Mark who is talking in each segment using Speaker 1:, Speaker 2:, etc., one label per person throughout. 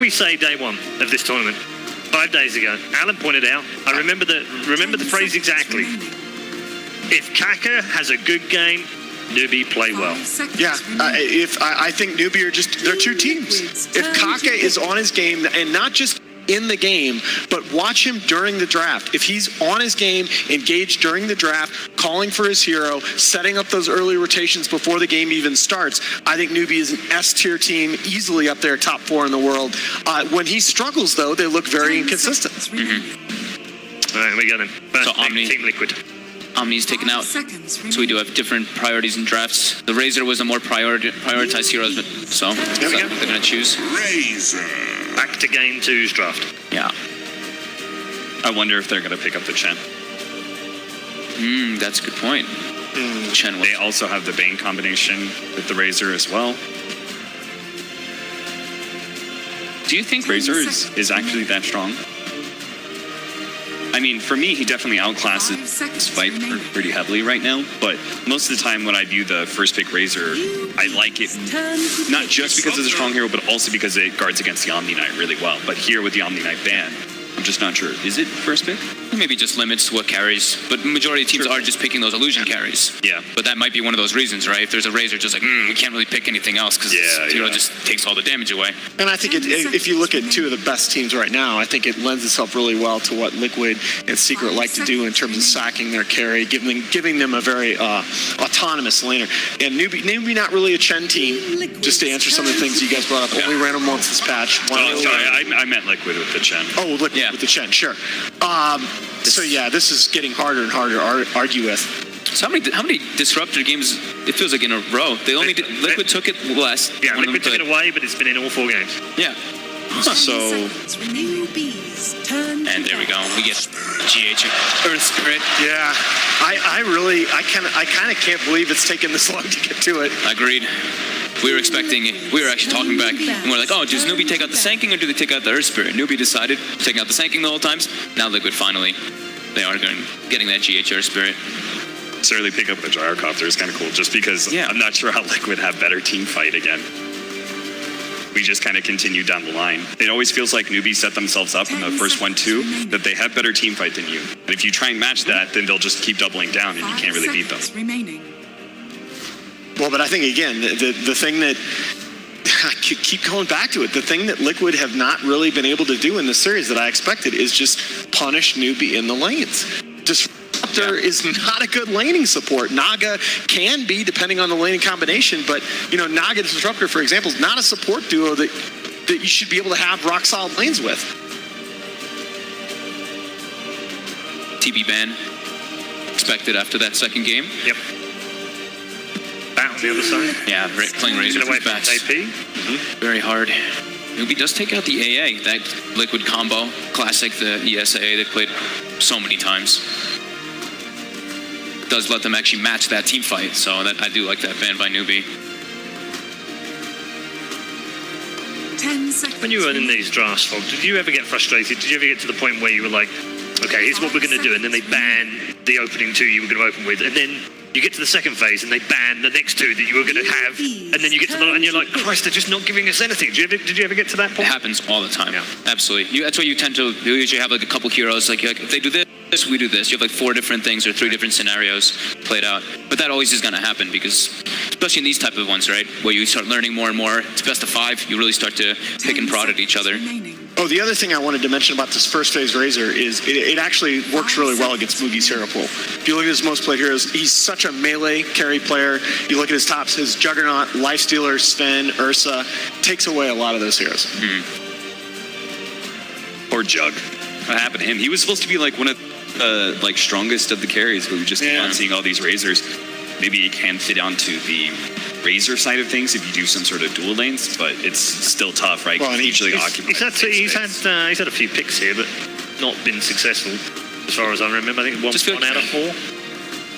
Speaker 1: we say day one of this tournament? 5 days ago, Alan pointed out, I remember the phrase exactly. If Kaka has a good game, NewBee play well.
Speaker 2: Yeah, I think NewBee are they're two teams. If Kaka is on his game, and not just in the game, but watch him during the draft. If he's on his game, engaged during the draft, calling for his hero, setting up those early rotations before the game even starts, I think NewBee is an S-tier team, easily up there, top 4 in the world. When he struggles, though, they look very inconsistent.
Speaker 1: All right, we got him.
Speaker 3: So Omni,
Speaker 1: Team Liquid.
Speaker 3: Omni's taken out. So we do have different priorities in drafts. The Razor was a more prioritized hero, so they're going to choose.
Speaker 4: Razor.
Speaker 1: Back to game 2's draft.
Speaker 3: Yeah.
Speaker 5: I wonder if they're going to pick up the Chen.
Speaker 3: That's a good point. Chen.
Speaker 5: They also have the Bane combination with the Razor as well. Do you think Razor is actually that strong? I mean, for me, he definitely outclasses Viper pretty heavily right now, but most of the time when I view the first pick Razor, I like it not just because it's a strong hero, but also because it guards against the Omni Knight really well. But here with the Omni Knight ban, I'm just not sure. Is it first pick?
Speaker 3: Maybe just limits what carries, but the majority of teams are just picking those illusion carries.
Speaker 5: Yeah.
Speaker 3: But that might be one of those reasons, right? If there's a Razor, just like, we can't really pick anything else because hero just takes all the damage away.
Speaker 2: And I think if you look at two of the best teams right now, I think it lends itself really well to what Liquid and Secret like to do in terms of sacking their carry, giving them a very autonomous laner. And NewBee not really a Chen team, just to answer some of the things you guys brought up. Only ran them once this patch.
Speaker 5: Oh, sorry, I meant Liquid with the Chen.
Speaker 2: Oh, Liquid with the Chen, sure. So yeah, this is getting harder and harder to argue with.
Speaker 3: So how many disruptor games? It feels like in a row. They only Liquid took it last.
Speaker 1: Yeah, Liquid took it away, but it's been in all 4 games.
Speaker 3: Yeah.
Speaker 5: So.
Speaker 3: And there we go. We get GH Earth Spirit.
Speaker 2: Yeah, I kind of can't believe it's taken this long to get to it.
Speaker 3: Agreed. We were actually talking back, and we're like, oh, does NewBee take out the Sanking or do they take out the Earth Spirit? NewBee decided taking out the Sanking the whole times. Now Liquid finally, they are getting that GH Earth Spirit.
Speaker 5: Certainly pick up the Gyrocopter is kind of cool, just because I'm not sure how Liquid have better team fight again. We just kind of continue down the line. It always feels like NewBee set themselves up in the first 1-2, that they have better team fight than you. And if you try and match that, then they'll just keep doubling down and you can't really beat them.
Speaker 2: Well, but I think, again, the thing that, I keep going back to it, the thing that Liquid have not really been able to do in this series that I expected is just punish NewBee in the lanes. Disruptor is not a good laning support. Naga can be, depending on the laning combination, but, Naga Disruptor, for example, is not a support duo that you should be able to have rock-solid lanes with.
Speaker 3: TB ban expected after that second game.
Speaker 1: Yep. Back on the other side.
Speaker 3: Yeah, playing Razor
Speaker 1: away from
Speaker 3: backs.
Speaker 1: AP.
Speaker 3: Very hard. NewBee does take out the AA, that Liquid combo. Classic, the ESAA they played so many times. It does let them actually match that team fight, so I do like that ban by NewBee.
Speaker 6: 10 seconds.
Speaker 1: When you were in these drafts, Fog, did you ever get frustrated? Did you ever get to the point where you were like, okay, here's what we're going to do, and then they ban the opening 2 you were going to open with, and then you get to the second phase and they ban the next 2 that you were going to have, and then you get to the and you're like, Christ, they're just not giving us anything. Did you ever get to that point?
Speaker 3: It happens all the time. Yeah. Absolutely. That's why you tend to usually have like a couple heroes. Like if they do this, we do this. You have like 4 different things or 3 different scenarios played out. But that always is going to happen because, especially in these type of ones, right, where you start learning more and more. It's best of 5. You really start to pick and prod at each other.
Speaker 2: Oh, the other thing I wanted to mention about this first phase Razor is it actually works really well against Mugi's hero pool. If you look at his most played heroes, he's such a melee carry player. You look at his tops, his Juggernaut, Lifestealer, Sven, Ursa, takes away a lot of those heroes.
Speaker 5: Poor Jug. What happened to him? He was supposed to be like one of the strongest of the carries, but we just keep on seeing all these Razors. Maybe he can fit onto the Razor side of things if you do some sort of dual lanes, but it's still tough, right?
Speaker 2: Well, and
Speaker 5: he's
Speaker 1: had a few picks here, but not been successful as far as I remember. I think one out of 4.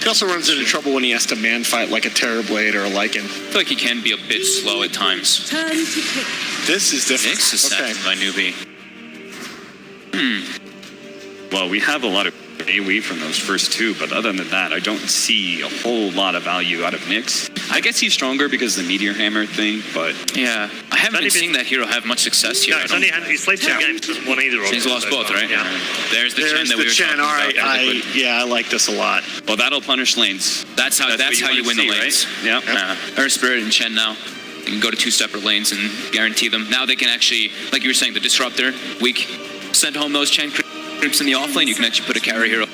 Speaker 2: He also runs into trouble when he has to man fight like a Terrorblade or a Lycan.
Speaker 3: I feel like he can be a bit slow at times.
Speaker 2: This is different.
Speaker 3: Next is second by NewBee.
Speaker 5: Well, we have a lot of AoE from those first two, but other than that, I don't see a whole lot of value out of Nyx. I guess he's stronger because of the Meteor Hammer thing, but
Speaker 3: Yeah, I haven't been seeing that hero have much success here.
Speaker 1: No, he's played 2 games, hasn't won either of them.
Speaker 3: He's lost
Speaker 1: so
Speaker 3: both,
Speaker 1: far.
Speaker 3: right?
Speaker 1: Yeah.
Speaker 3: There's the Chen that we were talking
Speaker 2: All
Speaker 3: about.
Speaker 2: right, I like this a lot.
Speaker 5: well, that'll punish lanes.
Speaker 3: That's how
Speaker 5: what
Speaker 3: you win the
Speaker 5: wanna
Speaker 3: lanes.
Speaker 5: see, right? Yeah.
Speaker 3: Earth Spirit and Chen now. You can go to 2 separate lanes and guarantee them. Now they can actually, like you were saying, the Disruptor, weak, send home those Chen creeps in the off lane. You can actually put a carry hero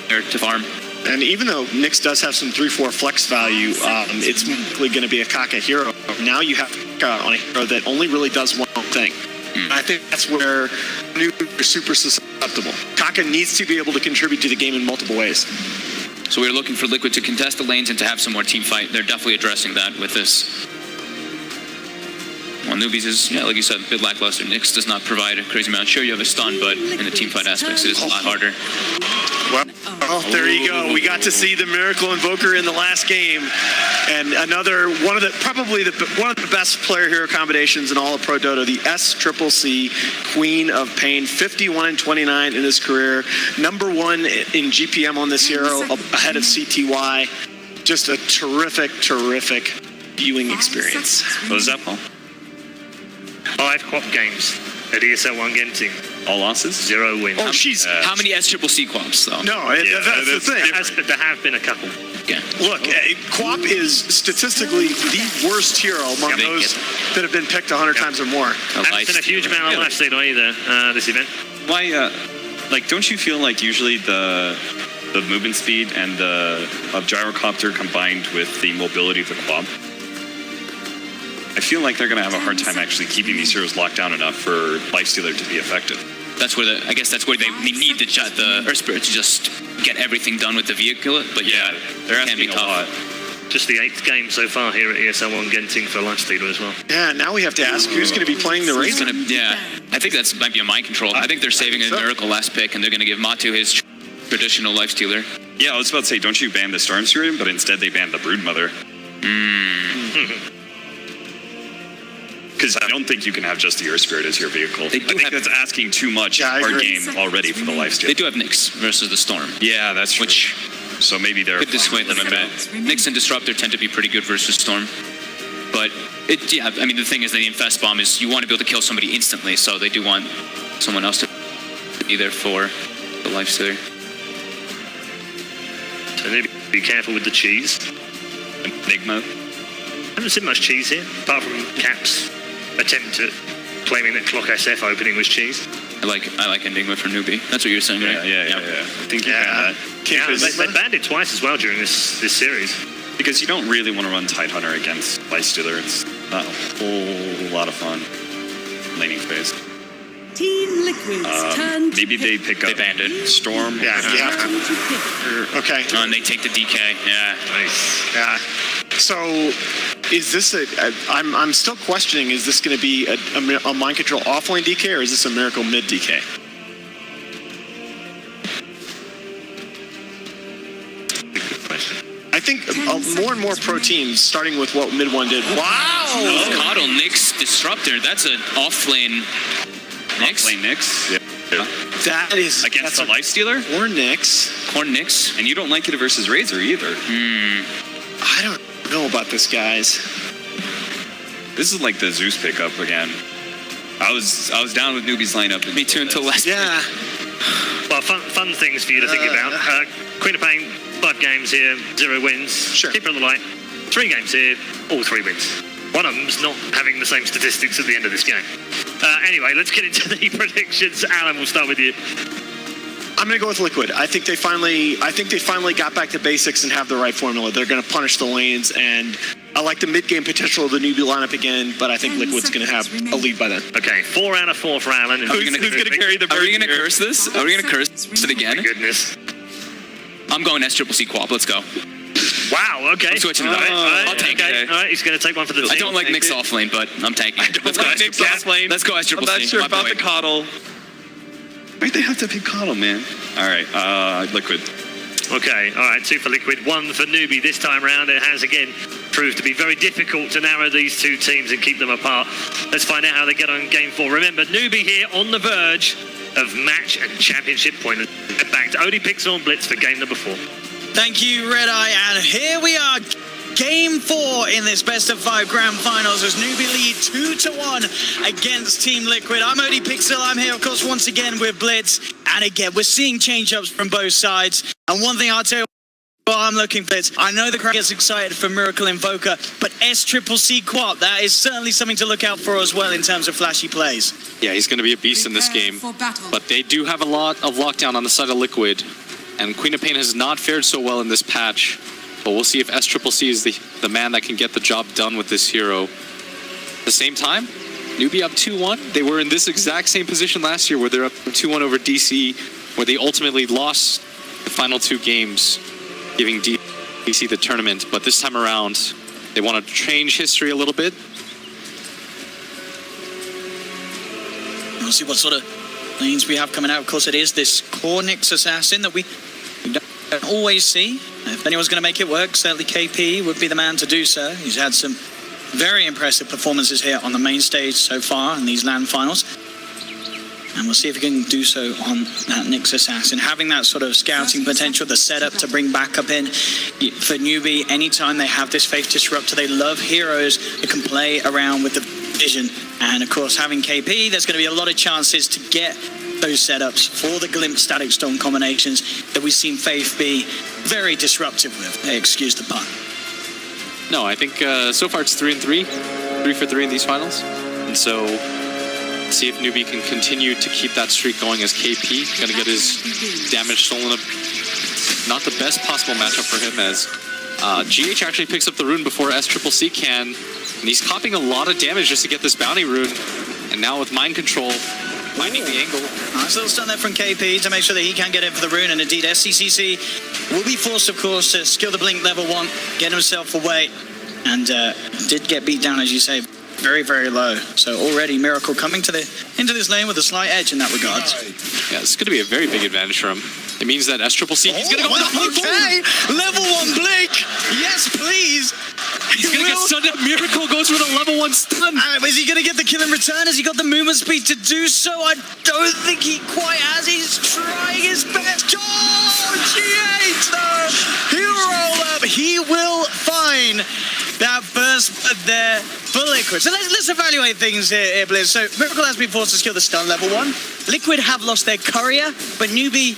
Speaker 3: there to farm.
Speaker 2: And even though Nyx does have some 3/4 flex value, it's likely going to be a Kaka hero. Now you have Kaka on a hero that only really does one thing. And I think that's where Newbee are super susceptible. Kaka needs to be able to contribute to the game in multiple ways.
Speaker 3: So we're looking for Liquid to contest the lanes and to have some more team fight. They're definitely addressing that with this. Well, Newbies is, like you said, a bit lackluster. Nyx does not provide a crazy amount. Sure, you have a stun, but in the team fight aspects, it is a lot harder.
Speaker 2: Well, there you go. We got to see the Miracle Invoker in the last game, and another one of the best player hero combinations in all of Pro Dota. The SCCC Queen of Pain, 51 and 29 in his career, #1 in GPM on this hero, ahead of CTY. Just a terrific viewing experience.
Speaker 5: What was that, Paul?
Speaker 1: 5 quad games at ESL 1 Genting.
Speaker 5: All losses?
Speaker 1: 0 wins.
Speaker 2: Oh, she's
Speaker 3: How many SCCC quads, though?
Speaker 2: no. That's the thing.
Speaker 1: There have been a couple.
Speaker 3: Yeah.
Speaker 2: Look, Quap is statistically the worst hero among
Speaker 3: Yeah,
Speaker 2: those that have been picked 100 times or more.
Speaker 1: Haven't seen a huge amount of lifesteal either this event.
Speaker 5: Why, don't you feel like usually the movement speed and of Gyrocopter combined with the mobility of the quad, I feel like they're going to have a hard time actually keeping these heroes locked down enough for Lifestealer to be effective.
Speaker 3: That's where I guess that's where they need the Earth Spirit to just get everything done with the vehicle. But yeah,
Speaker 5: They're
Speaker 3: it can be
Speaker 5: asking a
Speaker 3: tough.
Speaker 5: lot.
Speaker 1: Just the 8th game so far here at ESL 1 Genting for Lifestealer as well.
Speaker 2: Yeah, now we have to ask who's going to be playing the
Speaker 3: He's
Speaker 2: Razor.
Speaker 3: gonna, I think that's might be a mind control. I think they're saving a Miracle last pick, and they're going to give Matu his traditional Lifestealer.
Speaker 5: Yeah, I was about to say, don't you ban the Storm Spirit, but instead they banned the Broodmother. Because I don't think you can have just the Earth Spirit as your vehicle. I think that's asking too much
Speaker 2: Yeah, I
Speaker 5: hard
Speaker 2: agree.
Speaker 5: game already for the Lifestealer.
Speaker 3: They do have Nyx versus the Storm,
Speaker 5: Yeah, that's true.
Speaker 3: which
Speaker 5: So maybe they're
Speaker 3: could dissuade them a bit. Nyx and Disruptor tend to be pretty good versus Storm. But, the thing is that the Infest Bomb is you want to be able to kill somebody instantly, so they do want someone else to be there for the Lifestealer.
Speaker 1: So maybe be careful with the cheese.
Speaker 5: Enigma.
Speaker 1: Haven't seen much cheese here, apart from Cap's attempt at claiming that Clock SF opening was cheese.
Speaker 3: I like Enigma for Newbie. That's what you were saying, right?
Speaker 5: Yeah. I think you
Speaker 2: Yeah.
Speaker 5: banned that.
Speaker 1: Yeah, they banned it twice as well during this series.
Speaker 5: Because you don't really want to run Tidehunter against Lifestealer. It's not a whole lot of fun laning phase.
Speaker 6: Team Liquid's turn to
Speaker 5: Maybe they
Speaker 6: pick.
Speaker 5: pick up
Speaker 3: They banned it.
Speaker 5: Storm.
Speaker 2: Yeah, you have
Speaker 6: Turn to pick.
Speaker 2: to. Okay.
Speaker 3: And they take the DK. Yeah.
Speaker 1: Nice.
Speaker 2: Yeah. So, is this I'm still questioning. Is this going to be a mind control offlane DK or is this a Miracle mid DK?
Speaker 1: Good question.
Speaker 2: I think more and more pro teams, starting with what mid one did. Wow.
Speaker 3: Oh, Coddle, Nyx, Disruptor. That's an off-lane Nyx.
Speaker 5: Play Nyx. Yeah.
Speaker 2: That is
Speaker 5: Against the Lifestealer?
Speaker 2: or Nyx.
Speaker 3: Corn Nyx.
Speaker 5: And you don't like it versus Razor either.
Speaker 2: I don't know about this, guys.
Speaker 5: This is like the Zeus pickup again. I was down with Newbie's lineup.
Speaker 3: Me too until last.
Speaker 2: Yeah.
Speaker 1: Well, fun things for you to think about. Queen of Pain, 5 games here, 0 wins.
Speaker 2: Sure.
Speaker 1: Keeper of the Light, 3 games here, all 3 wins. One of them's not having the same statistics at the end of this game. Anyway, let's get into the predictions. Alan, we'll start with you.
Speaker 2: I'm going to go with Liquid. I think they finally got back to basics and have the right formula. They're going to punish the lanes, and I like the mid-game potential of the Newbie lineup again, but I think
Speaker 6: 10
Speaker 2: Liquid's going to have
Speaker 6: seconds
Speaker 2: a lead by then.
Speaker 1: Okay, 4 out of 4 for Alan.
Speaker 3: Who's gonna
Speaker 5: carry the
Speaker 3: Are we
Speaker 5: bird
Speaker 3: going to
Speaker 5: here?
Speaker 3: curse this? Are we going to curse it again?
Speaker 1: Goodness.
Speaker 3: I'm going SCCC Quap. Let's go.
Speaker 1: Wow, okay.
Speaker 3: I'm switching to
Speaker 1: All
Speaker 3: that.
Speaker 1: right,
Speaker 3: I'll take
Speaker 1: okay.
Speaker 3: it.
Speaker 1: All right, he's going to take one for the team.
Speaker 3: I don't like Nyx off lane, but I'm taking it. Let's go
Speaker 5: like Nyx
Speaker 3: SCCC.
Speaker 5: off lane.
Speaker 3: Let's go SCCC.
Speaker 5: I'm not sure
Speaker 3: My
Speaker 5: about
Speaker 3: point.
Speaker 5: the Coddle. Why'd they have to pick Coddle, man? All right, Liquid.
Speaker 1: Okay, all right, 2 for Liquid, 1 for Newbie this time round. It has again proved to be very difficult to narrow these 2 teams and keep them apart. Let's find out how they get on game 4. Remember, Newbie here on the verge of match and championship point. Back to Odie Pixel and Blitz for game number 4.
Speaker 4: Thank you, Red Eye, and here we are. Game 4 in this best of 5 grand finals as NewBee lead 2-1 against Team Liquid. I'm Odie Pixel. I'm here, of course, once again with Blitz. And again, we're seeing change-ups from both sides. And one thing I'll tell you, well, I'm looking for this. I know the crowd gets excited for Miracle Invoker, but SCCC Quap, that is certainly something to look out for as well in terms of flashy plays.
Speaker 7: Yeah, he's going to be a beast in this game. But they do have a lot of lockdown on the side of Liquid. And Queen of Pain has not fared so well in this patch. But we'll see if SCCC is the man that can get the job done with this hero. At the same time, NewBee up 2-1. They were in this exact same position last year where they're up 2-1 over DC, where they ultimately lost the final 2 games, giving DC the tournament. But this time around, they want to change history a little bit.
Speaker 4: We'll see what sort of lanes we have coming out. Of course, it is this core Nyx assassin that we don't always see. If anyone's going to make it work, certainly KP would be the man to do so. He's had some very impressive performances here on the main stage so far in these LAN finals. And we'll see if he can do so on that Nyx assassin. Having that sort of scouting potential, the setup to bring backup in for NewBee anytime they have this Faith Disruptor. They love heroes that can play around with the vision. And of course, having KP, there's going to be a lot of chances to get those setups for the Glimpse Static Storm combinations that we've seen Faith be very disruptive with. Excuse the pun.
Speaker 7: No, I think so far it's 3-3. 3 for 3 in these finals. And so, see if NewBee can continue to keep that streak going as KP. Gonna get his damage stolen up. Not the best possible matchup for him as GH actually picks up the rune before SCCC can. And he's copying a lot of damage just to get this bounty rune. And now with mind control, finding the angle.
Speaker 4: Nice little stun there from KP to make sure that he can get in for the rune. And indeed, SCCC will be forced, of course, to skill the blink level 1, get himself away. And did get beat down, as you say, very, very low. So already Miracle coming to into this lane with a slight edge in that regard.
Speaker 7: Yeah, it's going to be a very big advantage for him. It means that SCCC, he's going to go with the
Speaker 4: okay, level 1 blink. Yes, please.
Speaker 7: He's going to get stunned up. Miracle goes with a level 1 stun.
Speaker 4: Is he going to get the kill in return? Has he got the movement speed to do so? I don't think he quite has. He's trying his best. Oh, G8 though. He'll roll up. He will find that first there for Liquid. So let's evaluate things here, Blizz. So Miracle has been forced to skill the stun level 1. Liquid have lost their courier, but NewBee,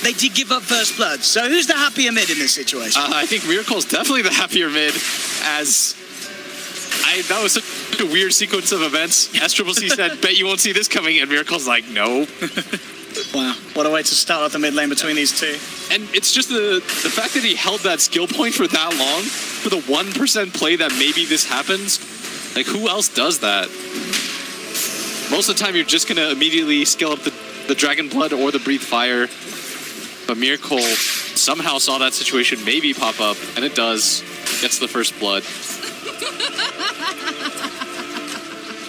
Speaker 4: they did give up first blood. So who's the happier mid in this situation?
Speaker 7: I think Miracle's definitely the happier mid, as that was such a weird sequence of events. SCCC said, bet you won't see this coming, and Miracle's like, no.
Speaker 4: Wow, what a way to start off the mid lane between these two.
Speaker 7: And it's just the fact that he held that skill point for that long, for the 1% play that maybe this happens, like who else does that? Most of the time you're just going to immediately skill up the Dragon Blood or the Breathe Fire. But Miracle somehow saw that situation maybe pop up, and it does. Gets the first blood.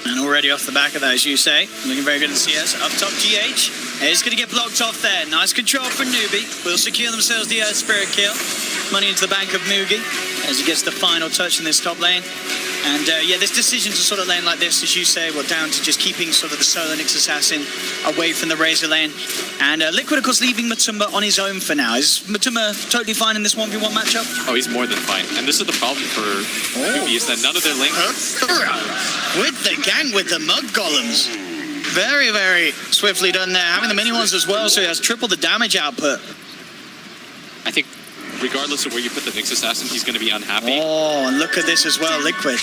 Speaker 4: And already off the back of that, as you say, looking very good in CS. Up top, GH is going to get blocked off there. Nice control from NewBee. Will secure themselves the Earth Spirit kill. Money into the bank of Mugi as he gets the final touch in this top lane. And yeah, this decision to sort of lane like this, as you say, well, down to just keeping sort of the solo Nyx assassin away from the Razor lane. And Liquid, of course, leaving Matumba on his own for now. Is Matumba totally fine in this 1v1 matchup?
Speaker 7: Oh, he's more than fine. And this is the problem for NewBee, is that none of their lane...
Speaker 4: With the gang, with the Mud Golems. Very, very swiftly done there. Having the mini ones as well, so he has triple the damage output.
Speaker 7: I think regardless of where you put the Nyx assassin, he's going to be unhappy.
Speaker 4: Oh, and look at this as well, Liquid.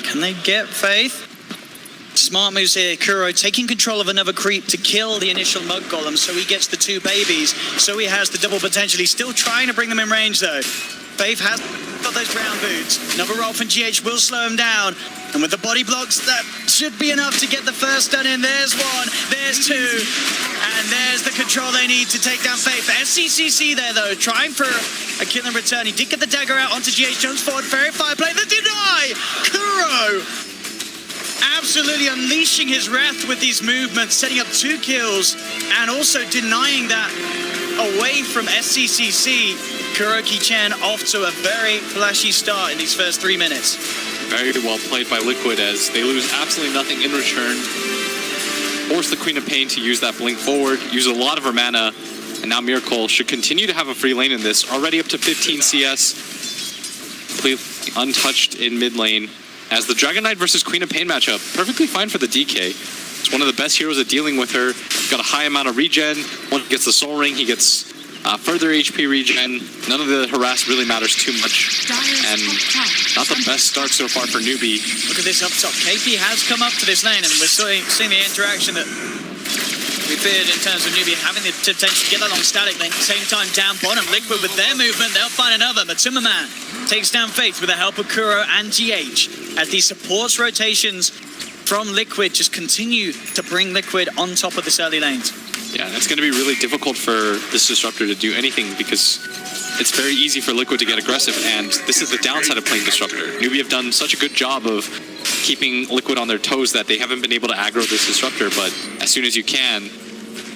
Speaker 4: Can they get Faith? Smart moves here, Kuro taking control of another creep to kill the initial Mud Golem, so he gets the 2 babies, so he has the double potential. He's still trying to bring them in range though. Faith has got those brown boots. Another roll from GH will slow him down. And with the body blocks, that should be enough to get the first stun in. There's 1, there's 2, and there's the control they need to take down Faith. SCCC there though, trying for a kill in return. He did get the dagger out onto GH, jumps forward, very fire play, the deny! Kuro! Absolutely unleashing his wrath with these movements, setting up 2 kills, and also denying that away from SCCC. Kuroki-chan off to a very flashy start in these first 3 minutes.
Speaker 7: Very well played by Liquid as they lose absolutely nothing in return. force the Queen of Pain to use that blink forward, use a lot of her mana, and now Miracle should continue to have a free lane in this. Already up to 15 CS, completely untouched in mid lane. As the Dragon Knight versus Queen of Pain matchup, perfectly fine for the DK. It's one of the best heroes at dealing with her. Got a high amount of regen. Once he gets the Soul Ring, he gets further HP regen. None of the harass really matters too much. And not the best start so far for NewBee.
Speaker 4: Look at this up top. KP has come up to this lane, and we're seeing the interaction that we feared in terms of NewBee having the potential to get along static lane. At the same time, down bottom, Liquid with their movement, they'll find another. Matsuma Man takes down Faith with the help of Kuro and GH as these supports rotations from Liquid just continue to bring Liquid on top of this early lanes.
Speaker 7: Yeah, and it's going to be really difficult for this Disruptor to do anything because it's very easy for Liquid to get aggressive, and this is the downside of playing Disruptor. NewBee have done such a good job of keeping Liquid on their toes that they haven't been able to aggro this Disruptor, but as soon as you can,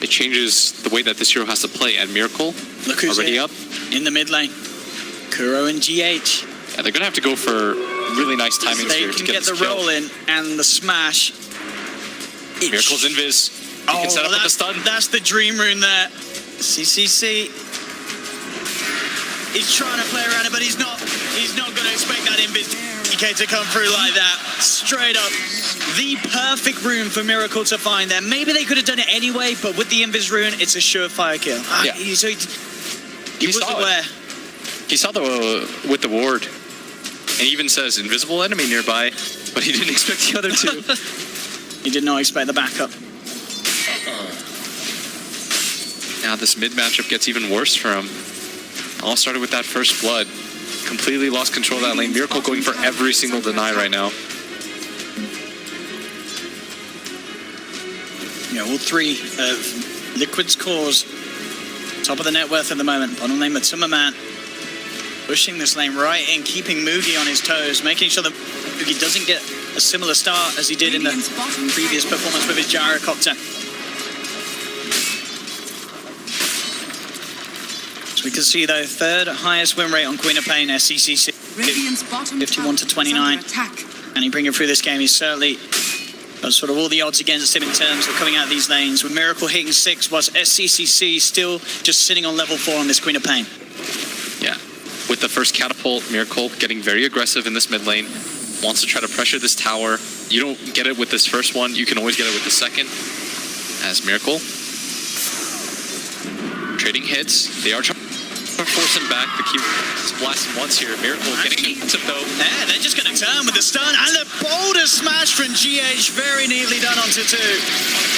Speaker 7: it changes the way that this hero has to play. And Miracle,
Speaker 4: Look who's
Speaker 7: already
Speaker 4: here.
Speaker 7: up.
Speaker 4: In the mid lane, Kuro and GH.
Speaker 7: Yeah, they're going to have to go for really nice timings
Speaker 4: They
Speaker 7: here to
Speaker 4: can
Speaker 7: get
Speaker 4: get the
Speaker 7: this kill.
Speaker 4: roll in and the smash.
Speaker 7: Miracle's invis. He can set up with the stun.
Speaker 4: That's the dream rune there. CCC. He's trying to play around it, but he's not going to expect that invis DK to come through like that. Straight up. The perfect rune for Miracle to find there. Maybe they could have done it anyway, but with the invis rune, it's a surefire kill.
Speaker 7: Yeah.
Speaker 4: He was aware.
Speaker 7: He saw with the ward, and he even says invisible enemy nearby, but he didn't expect the other two.
Speaker 4: He did not expect the backup.
Speaker 7: Now this mid matchup gets even worse for him. All started with that first blood. Completely lost control of that lane. Miracle going for every single deny right now.
Speaker 4: Yeah, all three of Liquid's cores. Top of the net worth at the moment. Bottom lane Matsuma Man. Pushing this lane right in, keeping Mugi on his toes, making sure that Mugi doesn't get a similar start as he did in the previous performance with his gyrocopter. So we can see, though, third highest win rate on Queen of Pain, SCCC, 51 to 29. And he bring it through this game. He's certainly sort of all the odds against him in terms of coming out of these lanes, with Miracle hitting 6, whilst SCCC still just sitting on level 4 on this Queen of Pain.
Speaker 7: Yeah. With the first catapult, Miracle getting very aggressive in this mid lane. Wants to try to pressure this tower. You don't get it with this first one, you can always get it with the second. As Miracle trading hits. They are trying to force him back. The keep blasting once here. Miracle getting defensive though.
Speaker 4: Yeah, they're just going to turn with the stun, and the boulder smash from GH, very neatly done onto 2.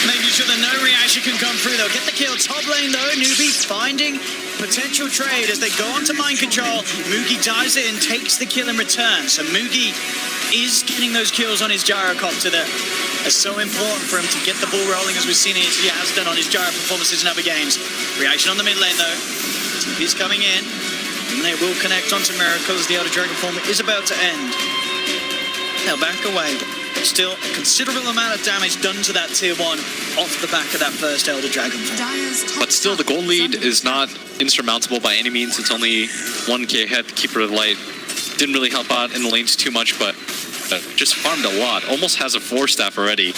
Speaker 4: Making sure that no reaction can come through. They'll get the kill. Top lane though, NewBee finding potential trade as they go onto mind control. Mugi dives it and takes the kill in return. So Mugi is getting those kills on his gyrocopter that are so important for him to get the ball rolling, as we've seen as he has done on his gyro performances in other games. Reaction on the mid lane though. TP's coming in, and they will connect onto Miracle as the Elder Dragon form is about to end. They'll back away. Still a considerable amount of damage done to that tier 1 off the back of that first Elder Dragon form.
Speaker 7: But still, the gold lead is not insurmountable by any means. It's only 1k ahead. Keeper of the Light didn't really help out in the lanes too much, but just farmed a lot. Almost has a 4-staff already.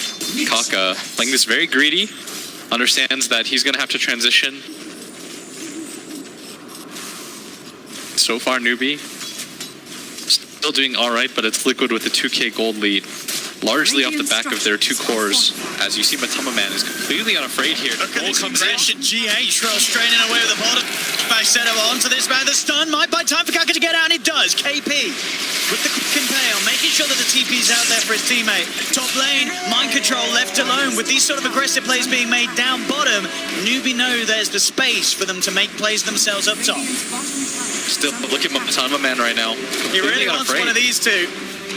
Speaker 7: Kaka playing this very greedy. Understands that he's going to have to transition. So far, NewBee still doing all right, but it's Liquid with a 2k gold lead. Largely off the back of their 2 cores. As you see, Matsuma Man is completely unafraid here.
Speaker 4: Look at this aggression. GH rolls straining away with the bottom. Back set up onto this man. The stun might buy time for Kaka to get out, and it does. KP with the quick impale, making sure that the TP's out there for his teammate. Top lane, mind control left alone. With these sort of aggressive plays being made down bottom, NewBee know there's the space for them to make plays themselves up top.
Speaker 7: Still, look at Matsuma Man right now.
Speaker 4: He really wants one of these two.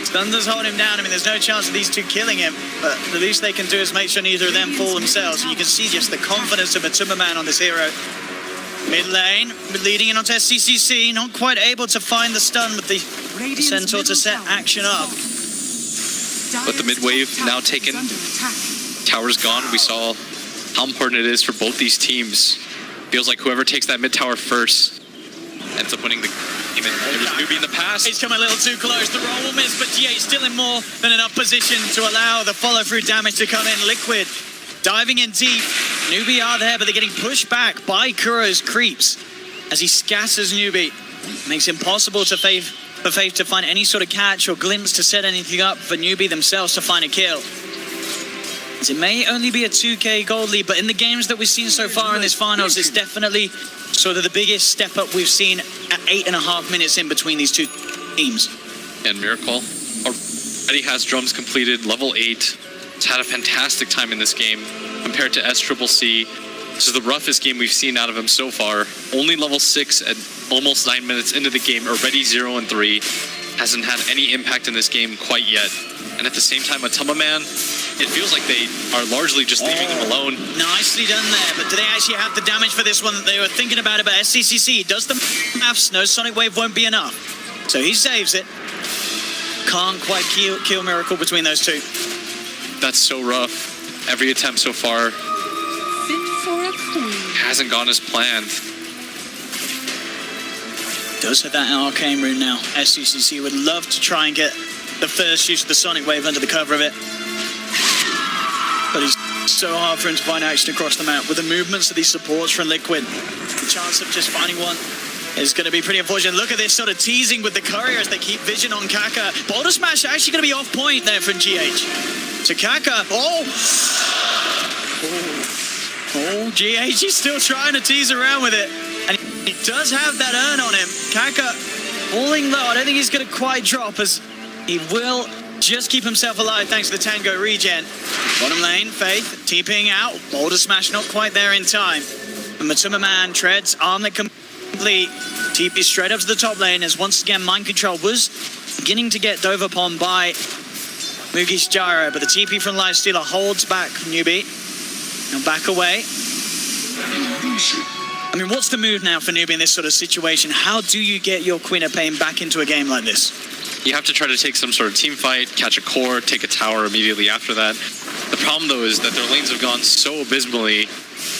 Speaker 4: Stun does hold him down. I mean, there's no chance of these two killing him, but the least they can do is make sure neither of them fall themselves. And you can see just the confidence of Matsuma Man on this hero. Mid lane, leading in onto SCCC, not quite able to find the stun with the Centaur to set action up.
Speaker 7: But the mid wave now taken. Tower's gone. We saw how important it is for both these teams. Feels like whoever takes that mid tower first ends up winning the game. It was NewBee in the past.
Speaker 4: He's come a little too close. The roll will miss, but GH still in more than enough position to allow the follow-through damage to come in. Liquid diving in deep. NewBee are there, but they're getting pushed back by Kuro's creeps as he scatters NewBee. Makes it impossible for Faith to find any sort of catch or glimpse to set anything up for NewBee themselves to find a kill. As it may only be a 2k gold lead, but in the games that we've seen so far in this finals, it's definitely sort of the biggest step up we've seen at 8.5 minutes in between these two teams.
Speaker 7: And Miracle already has drums completed, level 8. He's had a fantastic time in this game compared to SCCC. This is the roughest game we've seen out of him so far. Only level 6 at almost 9 minutes into the game, already 0-3. Hasn't had any impact in this game quite yet. And at the same time, Atuma Man, it feels like they are largely just leaving him alone.
Speaker 4: Nicely done there, but do they actually have the damage for this one that they were thinking about it? But SCCC does the maths, no Sonic Wave won't be enough. So he saves it. Can't quite kill Miracle between those two.
Speaker 7: That's so rough. Every attempt so far hasn't gone as planned.
Speaker 4: Does have that arcane rune now. SCCC would love to try and get the first use of the Sonic Wave under the cover of it. But it's so hard for him to find action across the map. With the movements of these supports from Liquid, the chance of just finding one is going to be pretty unfortunate. Look at this sort of teasing with the courier as they keep vision on Kaka. Boulder Smash actually going to be off point there from GH. So Kaka, GH is still trying to tease around with it. And he does have that urn on him. Kaka falling low. I don't think he's going to quite drop as he will just keep himself alive thanks to the Tango regen. Bottom lane, Faith TPing out. Boulder Smash not quite there in time. And Matuma Man treads armlet complete. TP straight up to the top lane as once again Mind Control was beginning to get dove upon by Mugi's Gyro, but the TP from Lifestealer holds back NewBee. Now back away. I mean, what's the move now for NewBee in this sort of situation? How do you get your Queen of Pain back into a game like this?
Speaker 7: You have to try to take some sort of team fight, catch a core, take a tower immediately after that. The problem, though, is that their lanes have gone so abysmally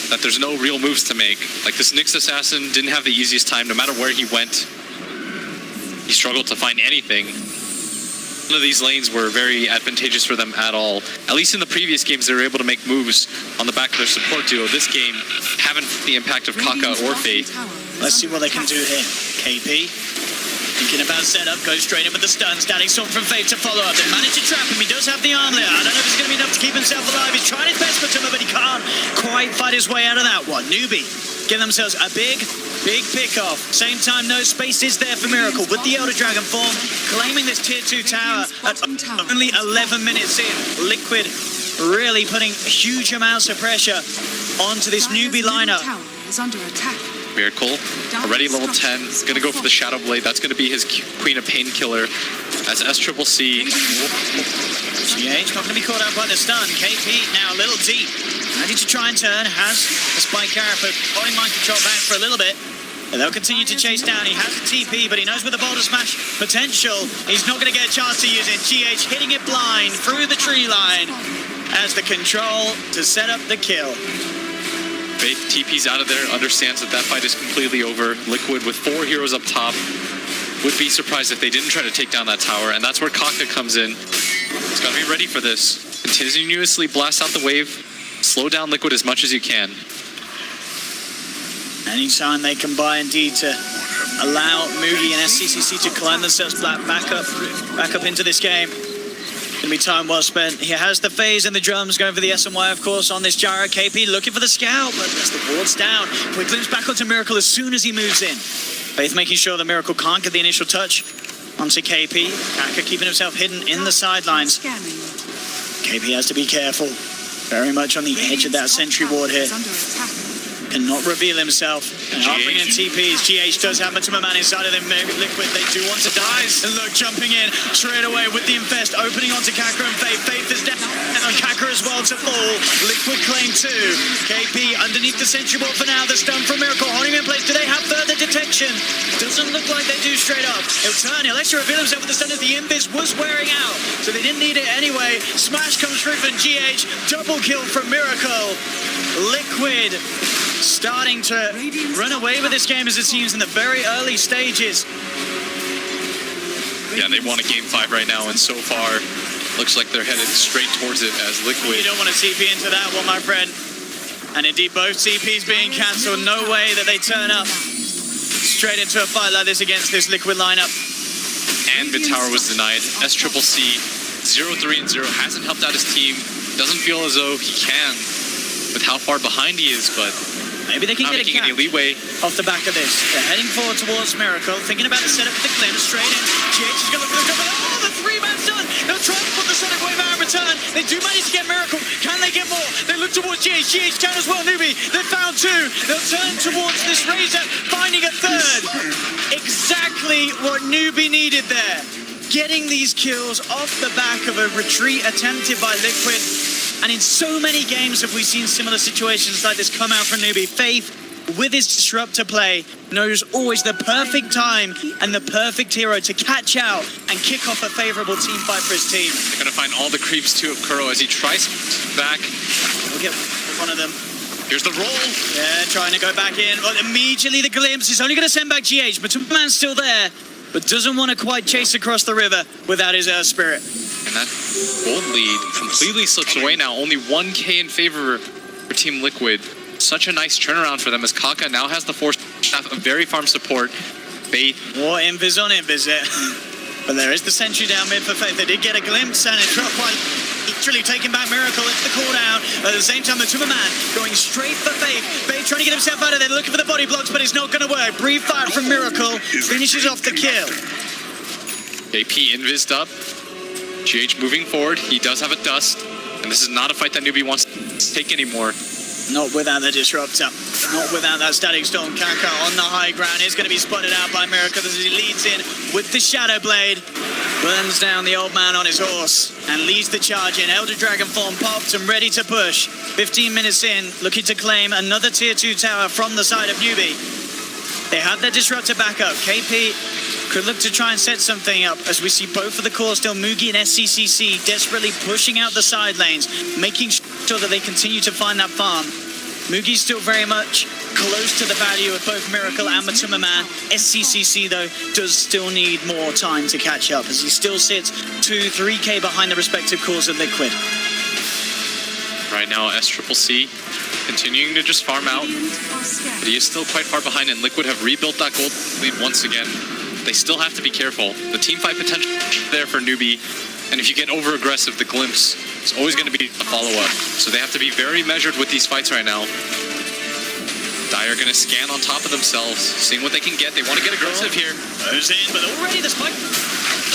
Speaker 7: that there's no real moves to make. Like, this Nyx Assassin didn't have the easiest time. No matter where he went, he struggled to find anything. None of these lanes were very advantageous for them at all. At least in the previous games, they were able to make moves on the back of their support duo. This game, haven't the impact of Kaka or Faith.
Speaker 4: Let's see what they can do here. KP, thinking about setup, goes straight in with the stun. Standing Storm from Faith to follow up. They manage to trap him. He does have the armlet. I don't know if it's going to be enough to keep himself alive. He's trying his best for Tuma, but he can't quite fight his way out of that one. NewBee give themselves a big pick-off. Same time, no space is there for Miracle with the Elder Dragon form, claiming this tier 2 tower at only 11 minutes in. Liquid really putting huge amounts of pressure onto this NewBee lineup.
Speaker 7: Miracle, already level 10, going to go for the Shadow Blade. That's going to be his Queen of Pain killer. As SCCC.
Speaker 4: GH not going to be caught out by the stun. KP now a little deep. Ready to try and turn. Has the Spike Carapace holding Mind Control back for a little bit. And they'll continue to chase down. He has the TP, but he knows with the Boulder Smash potential, he's not going to get a chance to use it. GH hitting it blind through the tree line as the control to set up the kill.
Speaker 7: Faith TP's out of there, understands that that fight is completely over. Liquid with 4 heroes up top. Would be surprised if they didn't try to take down that tower, and that's where Kaka comes in. He's got to be ready for this. Continuously blast out the wave, slow down Liquid as much as you can.
Speaker 4: Anytime they can buy indeed to allow Mugi and SCCC to climb themselves back up into this game. Gonna be time well spent. He has the phase and the drums going for the SMY, of course, on this Gyro. KP looking for the scout, but as the board's down, quick glimpse back onto Miracle as soon as he moves in. Faith making sure that Miracle can't get the initial touch onto KP. Kaka keeping himself hidden in the sidelines. KP has to be careful. Very much on the edge of that sentry ward here. Cannot reveal himself. And bringing in TPs. GH does have Matuma Man inside of them. Liquid, they do want to die. And look, jumping in straight away with the infest, opening onto Kaka and Faith. Faith is down. And Kaka as well to fall. Liquid claim 2. KP underneath the sentry wall for now. The stun from Miracle holding him in place. Do they have further detection? Doesn't look like they do straight up. He'll turn. He'll actually reveal himself with the stun as the invis was wearing out. So they didn't need it anyway. Smash comes through from GH. Double kill from Miracle. Liquid starting to run away with this game as it seems in the very early stages.
Speaker 7: Yeah, they want a game 5 right now, and so far Looks like they're headed straight towards it as Liquid.
Speaker 4: You don't want to TP into that one, my friend. And indeed, both TPs being cancelled. No way that they turn up straight into a fight like this against this Liquid lineup.
Speaker 7: And mid tower was denied. SCCC 0-3-0 hasn't helped out his team. Doesn't feel as though he can with how far behind he is, but
Speaker 4: maybe they can
Speaker 7: not
Speaker 4: get a
Speaker 7: making any
Speaker 4: cap
Speaker 7: leeway.
Speaker 4: off the back of this. They're heading forward towards Miracle, thinking about the setup for the Glim, straight in. GH is going to look for the cover. Oh, the three-man's done. They'll try to put the Sonic Wave out in return. They do manage to get Miracle. Can they get more? They look towards GH. GH can as well, NewBee. They've found two. They'll turn towards this Razor, finding a third. Exactly what NewBee needed there. Getting these kills off the back of a retreat attempted by Liquid. And in so many games have we seen similar situations like this come out from NewBee. Faith, with his disruptor play, knows always the perfect time and the perfect hero to catch out and kick off a favorable team fight for his team.
Speaker 7: They're going to find all the creeps too of Kuro as he tries back.
Speaker 4: We'll get one of them.
Speaker 7: Here's the roll.
Speaker 4: Yeah, trying to go back in. But immediately the glimpse is only going to send back GH, but Man's still there, but doesn't want to quite chase across the river without his Earth Spirit.
Speaker 7: And that gold lead completely slips away now. Only 1K in favor for Team Liquid. Such a nice turnaround for them as Kaka now has the force staff of very farm support. Faith.
Speaker 4: What invis on invis there. But there is the sentry down mid for Faith. They did get a glimpse and it dropped quite literally taking back Miracle. It's the cooldown. At the same time, the Man going straight for Faith. Faith trying to get himself out of there, looking for the body blocks, but it's not going to work. Brief fire from Miracle finishes off the kill.
Speaker 7: AP invised up. GH moving forward. He does have a dust. And this is not a fight that NewBee wants to take anymore.
Speaker 4: Not without the disruptor. Not without that static storm. Kaka on the high ground is going to be spotted out by Miracle as he leads in with the Shadow Blade. Burns down the old man on his horse and leads the charge in. Elder Dragon form popped and ready to push. 15 minutes in, looking to claim another tier 2 tower from the side of NewBee. They have their disruptor back up. KP could look to try and set something up as we see both of the core still, Mugi and SCCC, desperately pushing out the side lanes, making sure that they continue to find that farm. Mugi's still very much close to the value of both Miracle and Matuma Man. SCCC, though, does still need more time to catch up as he still sits 2-3K behind the respective cores of Liquid.
Speaker 7: Right now, SCCC continuing to just farm out, but he is still quite far behind, and Liquid have rebuilt that gold lead once again. They still have to be careful. The team fight potential there for NewBee, and if you get over-aggressive, the glimpse is always going to be a follow-up. So they have to be very measured with these fights right now. Dire going to scan on top of themselves, seeing what they can get. They want to get aggressive here.
Speaker 4: Goes in, but already the spike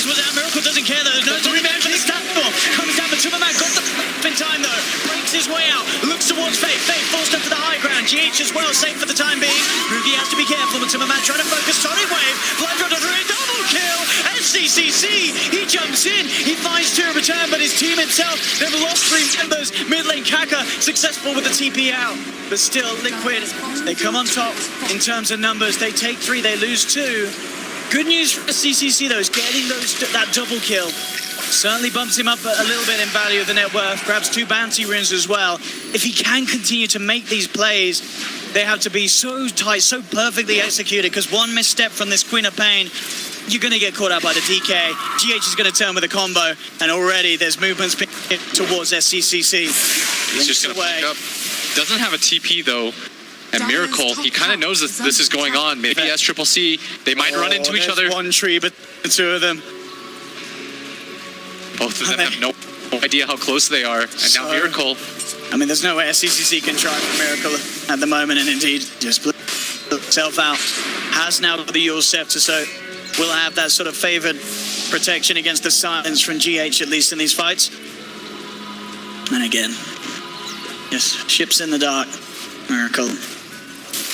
Speaker 4: was out. Miracle doesn't care though. There's no revenge for the platform. Comes down, but Man got the in time though. Breaks his way out. Looks towards Faith. Faith forced up to the high ground. GH as well, safe for the time being. Mugi has to be careful, but Man trying to focus. Sonic Wave. Blood Runner through. Double kill. SCCC. He jumps in. He finds two in return, but his team himself, they've lost 3 members. Mid lane Kaka successful with the TP out. But still, Liquid, they come on top in terms of numbers. They take 3, they lose 2. Good news for CCC though is getting that double kill. Certainly bumps him up a little bit in value of the net worth. Grabs 2 bounty runes as well. If he can continue to make these plays, they have to be so tight, so perfectly executed, because one misstep from this Queen of Pain, you're going to get caught out by the DK. GH is going to turn with a combo, and already there's movements towards SCCC.
Speaker 7: He's just going to pick up. Doesn't have a TP though. And Miracle, he kind of knows that this is going on. Maybe SCCC, they might run into each other.
Speaker 4: One tree, but the 2 of them.
Speaker 7: Both of them have no idea how close they are. And now Miracle.
Speaker 4: I mean, there's no way SCCC can try for Miracle at the moment, and indeed just blew himself out. Has now got the Yule Scepter, so will have that sort of favored protection against the silence from GH, at least in these fights. And again, yes, ships in the dark. Miracle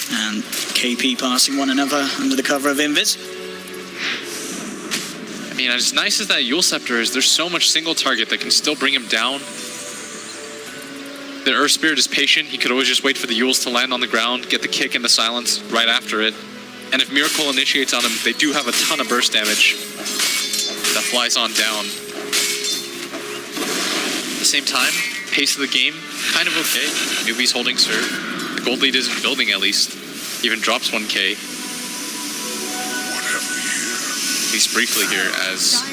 Speaker 4: and KP passing one another under the cover of Invis.
Speaker 7: I mean, as nice as that Yule Scepter is, there's so much single target that can still bring him down. The Earth Spirit is patient. He could always just wait for the Yules to land on the ground, get the kick and the silence right after it. And if Miracle initiates on him, they do have a ton of burst damage that flies on down. At the same time, pace of the game, kind of okay. NewBee's holding serve. Gold lead isn't building at least. Even drops 1K. least briefly here, as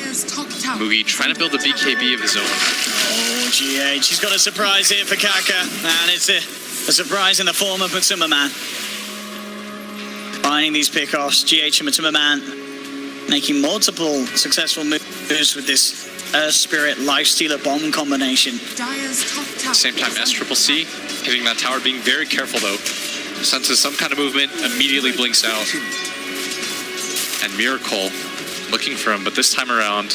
Speaker 7: NewBee trying to build a BKB of his own.
Speaker 4: Oh, GH, he's got a surprise here for Kaka, and it's a surprise in the form of Matuma Man. Finding these pickoffs, GH and Matuma Man making multiple successful moves with this Earth Spirit Lifestealer bomb combination.
Speaker 7: At the same time, SCCC hitting that tower, being very careful though. Senses some kind of movement, immediately blinks out. And Miracle looking for him, but this time around,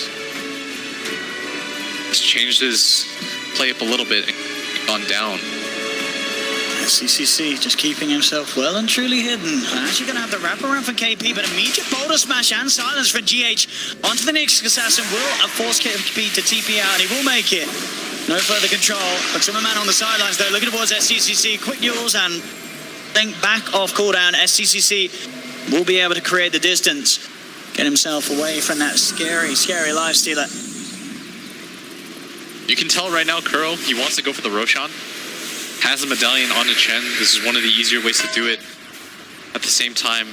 Speaker 7: he's changed his play up a little bit and gone down.
Speaker 4: CCC just keeping himself well and truly hidden. Actually going to have the wraparound for KP, but immediate boulder smash and silence for GH. Onto the next assassin will force KP to TP out, and he will make it. No further control, but Matuma Man on the sidelines though, looking towards SCCC. Quick yules and think back off cooldown. SCCC will be able to create the distance, get himself away from that scary, scary Lifestealer.
Speaker 7: You can tell right now, Kuro, he wants to go for the Roshan. Has the medallion on the Chen. This is one of the easier ways to do it. At the same time,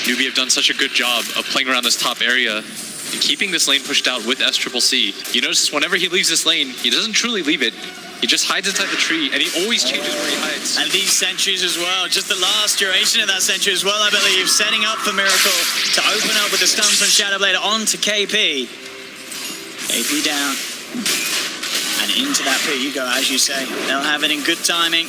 Speaker 7: NewBee have done such a good job of playing around this top area and keeping this lane pushed out with SCCC. You notice whenever he leaves this lane, he doesn't truly leave it. He just hides inside the tree, and he always changes where he hides.
Speaker 4: And these sentries as well, just the last duration of that sentry as well, I believe, setting up for Miracle to open up with the stun from Shadowblade onto KP. KP down. And into that pit you go, as you say. They'll have it in good timing.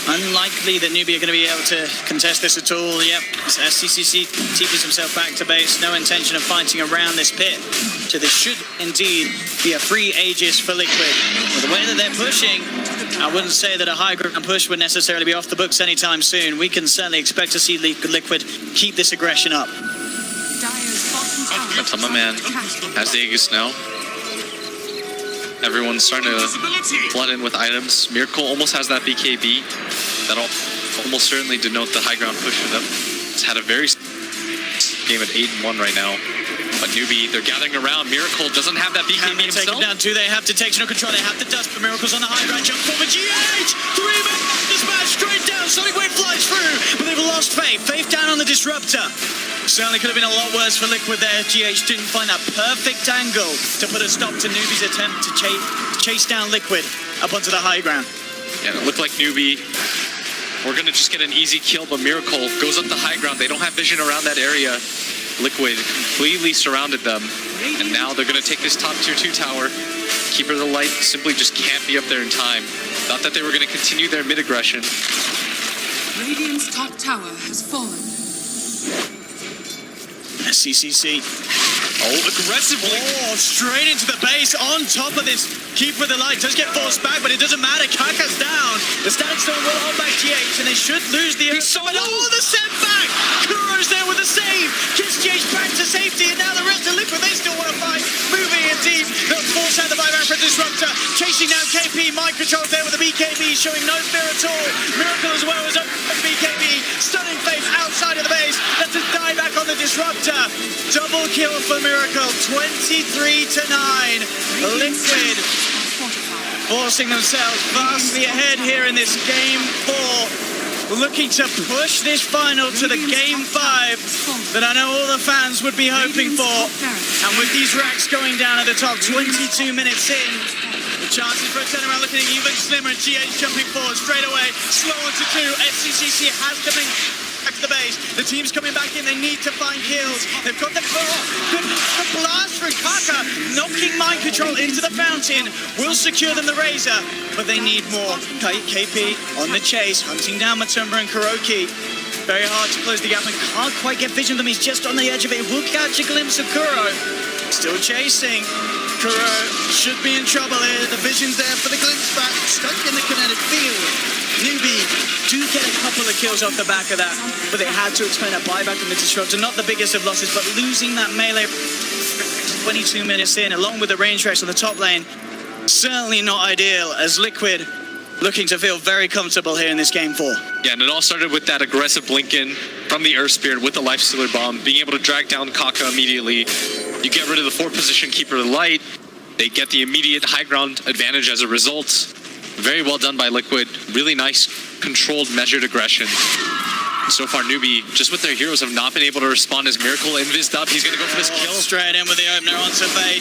Speaker 4: Unlikely that NewBee are going to be able to contest this at all. Yep, SCCC TPs himself back to base. No intention of fighting around this pit. So this should indeed be a free Aegis for Liquid. With the way that they're pushing, I wouldn't say that a high ground push would necessarily be off the books anytime soon. We can certainly expect to see Liquid keep this aggression up.
Speaker 7: Matuma Man has the Aegis now. Everyone's starting to flood in with items. Miracle almost has that BKB. That'll almost certainly denote the high ground push for them. It's had a very game at 8-1 right now. But NewBee, they're gathering around. Miracle doesn't have that BKB
Speaker 4: Take
Speaker 7: himself.
Speaker 4: him down too. They have to take no control. They have to dust, but Miracle's on the high ground. Jump forward. GH! 3-man dispatch straight down. Sonic Wave flies through, but they've lost Faith. Faith down on the Disruptor. Certainly could have been a lot worse for Liquid there. GH didn't find that perfect angle to put a stop to NewBee's attempt to chase down Liquid up onto the high ground.
Speaker 7: Yeah, it looked like NewBee we're going to just get an easy kill, but Miracle goes up the high ground. They don't have vision around that area. Liquid completely surrounded them, and now they're going to take this top tier 2 tower. Keeper of the Light simply just can't be up there in time. Thought that they were going to continue their mid-aggression.
Speaker 6: Radiant's top tower has fallen.
Speaker 4: SCCC. Oh, aggressively. Oh, straight into the base on top of this. Keeper of the Light does get forced back, but it doesn't matter. Kaka's down. The Static Storm will hold back GH, and they should lose the... the setback! Kuro's there with a save. Gets GH back to safety, and now the rest of Liquid, they still want to fight. Moving in deep. They'll force out the buyback for Disruptor. Chasing down KP. Mind controls there with the BKB, showing no fear at all. Miracle as well as up BKB. Stunning Faith outside of the base. Let's just die back on the Disruptor. Double kill for Miracle, 23-9. Liquid forcing themselves vastly ahead here in this Game 4. Looking to push this final to the Game 5 that I know all the fans would be hoping for. And with these racks going down at the top, 22 minutes in, the chances for a turnaround looking even slimmer. GH jumping forward straight away. Slow onto 2. SCCC has to bring back to the base. The team's coming back in. They need to find kills. They've got the blast from Kaka, knocking mind control into the fountain. Will secure them the Razor, but they need more. KP on the chase, hunting down Matuma and Kuroki. Very hard to close the gap and can't quite get vision of them. He's just on the edge of it. Will catch a glimpse of Kuro. Still chasing. Kuro should be in trouble here. The vision's there for the glimpse back. Stuck in the kinetic field. NewBee do get a couple of kills off the back of that, but they had to explain a buyback from the Disruptor. Not the biggest of losses, but losing that melee 22 minutes in, along with the range tracks on the top lane, certainly not ideal, as Liquid looking to feel very comfortable here in this Game 4.
Speaker 7: Yeah, and it all started with that aggressive blink in from the Earth Spirit with the Lifestealer Bomb, being able to drag down Kaka immediately. You get rid of the 4th position Keeper of the Light. They get the immediate high ground advantage as a result. Very well done by Liquid. Really nice, controlled, measured aggression. So far, NewBee, just with their heroes, have not been able to respond as Miracle invised up. He's going to go for this kill.
Speaker 4: Straight in with the opener onto Fate.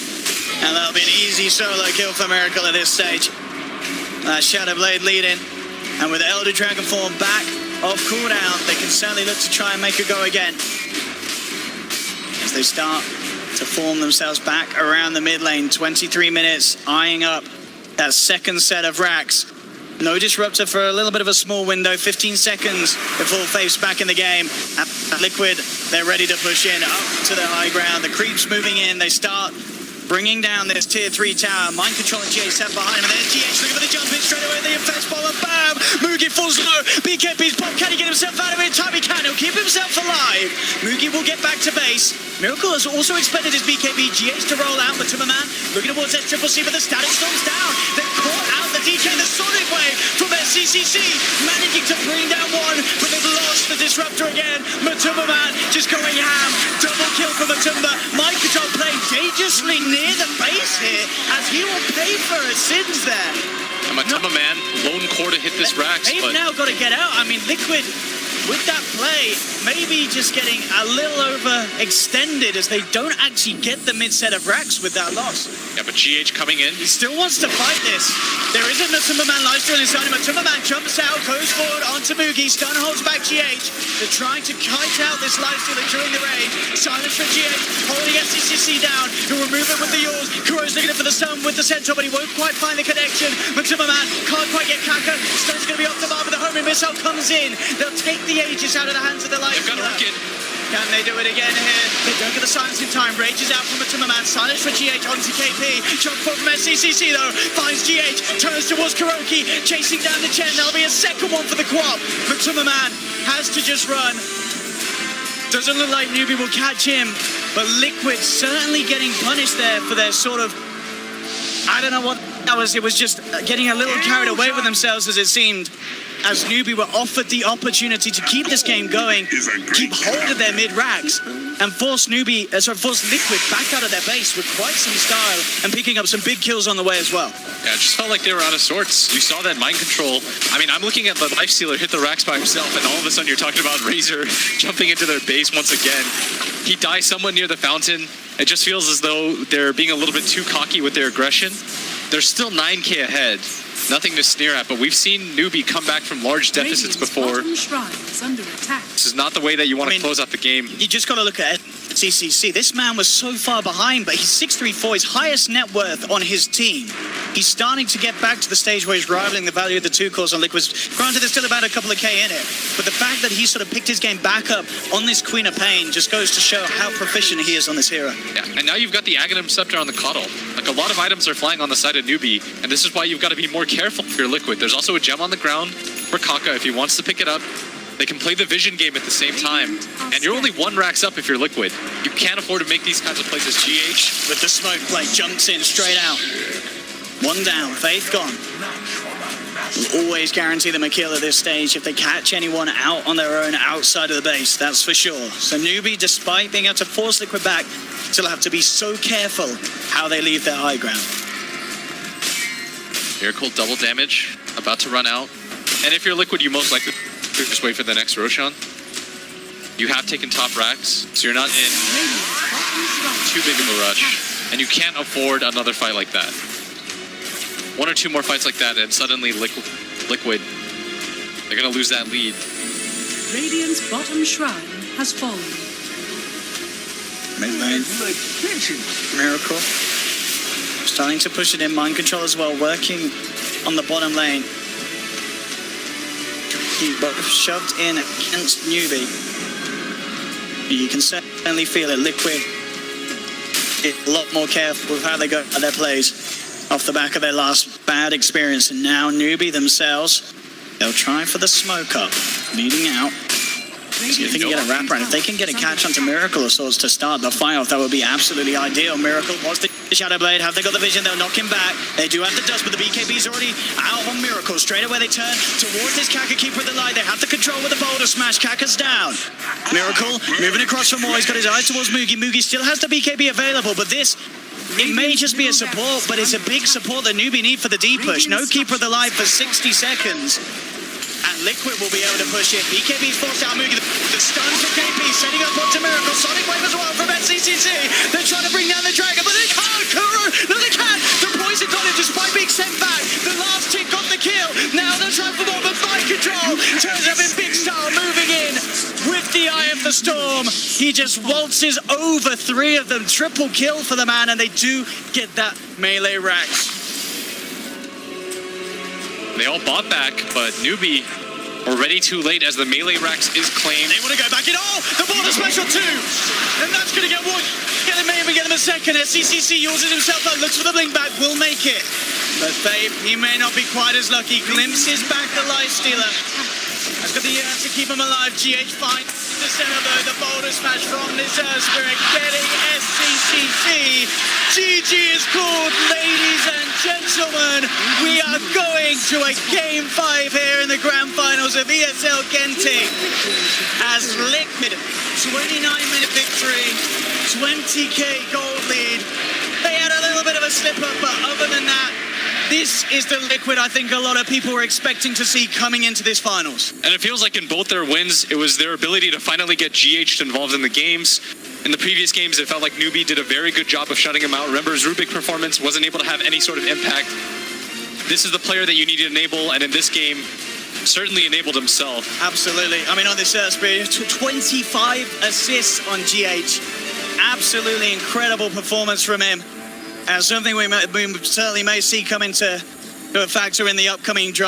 Speaker 4: And that'll be an easy solo kill for Miracle at this stage. Shadowblade leading. And with Elder Dragon form back off cooldown, they can certainly look to try and make a go again. As they start to form themselves back around the mid lane. 23 minutes, eyeing up that second set of racks. No disruptor for a little bit of a small window. 15 seconds before Faith's back in the game. At Liquid, they're ready to push in up to the high ground. The creeps moving in. They start bringing down this tier 3 tower. Mind control and GH set behind him. And there's GH looking for the jump in straight away. The infest bomber, bam! Mugi falls low. BKB's pop. Can he get himself out of it? Time he can. He'll keep himself alive. Mugi will get back to base. Miracle has also expended his BKB. GH to roll out. Matumbaman looking towards SCCC, but the static storm's down. They've caught out the DK, the Sonic Wave from SCCC. Managing to bring down one, but they've lost the disruptor again. Matumbaman just going ham. Double kill for Matumba. Mind control playing dangerously near the base here, as he will pay for his sins there.
Speaker 7: And Matumbaman, lone core to hit this Rax,
Speaker 4: They've
Speaker 7: but
Speaker 4: now got to get out. I mean, Liquid, with that play, maybe just getting a little overextended as they don't actually get the mid set of racks with that loss.
Speaker 7: yeah, but GH coming in.
Speaker 4: He still wants to fight this. There is a Matumbaman lifesteal inside him. Matumbaman jumps out, goes forward onto Mugi. Stun holds back GH. They're trying to kite out this lifesteal during the raid. Silence for GH, holding SCCC down. He'll remove it with the Yours. Kuro's looking for the stun with the Centaur, but he won't quite find the connection. Matumbaman can't quite get Kaka. Stun's going to be off the bar, but the homing missile comes in. They'll take the Aegis out of the hands of the
Speaker 7: They've got
Speaker 4: lifesteal.
Speaker 7: Orchid.
Speaker 4: Can they do it again here? They don't get the silence in time. Rage is out from Matumbaman. Silence for GH onto KP. Jump forward from SCCC though. Finds GH. Turns towards Kuroki. Chasing down the Chen. There'll be a second one for the Quap. Matumbaman has to just run. Doesn't look like NewBee will catch him. But Liquid certainly getting punished there for their sort of... I don't know what that was. It was just getting a little carried away with themselves as it seemed. As NewBee were offered the opportunity to keep this game going, keep hold of their mid-racks, and force Liquid back out of their base with quite some style and picking up some big kills on the way as well.
Speaker 7: Yeah, it just felt like they were out of sorts. You saw that mind control. I mean, I'm looking at the Lifestealer hit the racks by himself, and all of a sudden you're talking about Razor jumping into their base once again. He dies somewhat near the fountain. It just feels as though they're being a little bit too cocky with their aggression. They're still 9k ahead. Nothing to sneer at, but we've seen NewBee come back from large deficits before. This is not the way that you want to close out the game.
Speaker 4: You just got to look at CCC. This man was so far behind, but he's 634, his highest net worth on his team. He's starting to get back to the stage where he's rivaling the value of the 2 cores on Liquids. Granted, there's still about a couple of K in it, but the fact that he sort of picked his game back up on this Queen of Pain just goes to show how proficient he is on this hero.
Speaker 7: Yeah, and now you've got the Aghanim Scepter on the Coddle. Like, a lot of items are flying on the side of NewBee, and this is why you've got to be more careful if you're Liquid. There's also a gem on the ground for Kaka if he wants to pick it up. They can play the vision game at the same time, and you're only 1 racks up if you're Liquid. You can't afford to make these kinds of plays as GH.
Speaker 4: With the smoke play, jumps in straight out. 1 down, Faith gone. Will always guarantee them a kill at this stage if they catch anyone out on their own outside of the base, that's for sure. So NewBee, despite being able to force Liquid back, still have to be so careful how they leave their high ground.
Speaker 7: Miracle double damage, about to run out. And if you're Liquid, you most likely just wait for the next Roshan. You have taken top racks, so you're not in too big of a rush. And you can't afford another fight like that. 1 or 2 more fights like that, and suddenly Liquid, they're going to lose that lead.
Speaker 6: Radiant's bottom shrine has fallen.
Speaker 4: Mid lane. Miracle. Starting to push it in. Mind control as well, working on the bottom lane. Both shoved in against NewBee. You can certainly feel it. Liquid is a lot more careful with how they go at their plays off the back of their last bad experience. And now NewBee themselves, they'll try for the smoke up, leading out. See if they can get a wraparound. If they can get a catch onto Miracle of sorts to start the fight off, that would be absolutely ideal. Miracle was the Shadowblade. Have they got the vision? They'll knock him back. They do have the dust, but the BKB's already out on Miracle. Straight away they turn towards this Kaka Keeper of the Light. They have the control with the boulder smash. Kaka's down. Miracle moving across for more. He's got his eyes towards Mugi. Mugi still has the BKB available, but this... it may just be a support, but it's a big support that NewBee need for the D push. No Keeper of the Light for 60 seconds. and Liquid will be able to push it. BKB's forced out Mugi. The stun for KP, setting up onto Miracle. Sonic Wave as well from NCCC. They're trying to bring down the Dragon, but they can't. Kuro, no they can't. The poison got him despite being sent back. The last tick got the kill. Now they're trying for more, but by control. Turns up in Big Star, moving in with the Eye of the Storm. He just waltzes over 3 of them. Triple kill for the man, and they do get that melee racks.
Speaker 7: They all bought back, but NewBee already too late as the melee racks is claimed.
Speaker 4: They want to go back in. Oh, the border special too. And that's going to get one. Get him, maybe get him a second. SCCC uses himself out, looks for the blink back, will make it. But Fabe, he may not be quite as lucky. Glimpses back the Life Stealer. Has got the to keep him alive. GH finds the center though. The boulder smash from this Spirit getting SCCC. GG is called, ladies and gentlemen. We are going to a Game 5 here in the Grand Finals of ESL Genting. As Liquid, 29-minute victory, 20k gold lead. They had a little bit of a slip-up, but other than that, this is the Liquid I think a lot of people were expecting to see coming into this finals.
Speaker 7: And it feels like in both their wins, it was their ability to finally get GH involved in the games. In the previous games, it felt like NewBee did a very good job of shutting him out. Remember, his Rubik performance wasn't able to have any sort of impact. This is the player that you need to enable, and in this game, certainly enabled himself.
Speaker 4: Absolutely. I mean, on this period, 25 assists on GH. Absolutely incredible performance from him. And something we certainly may see come into a factor in the upcoming draft.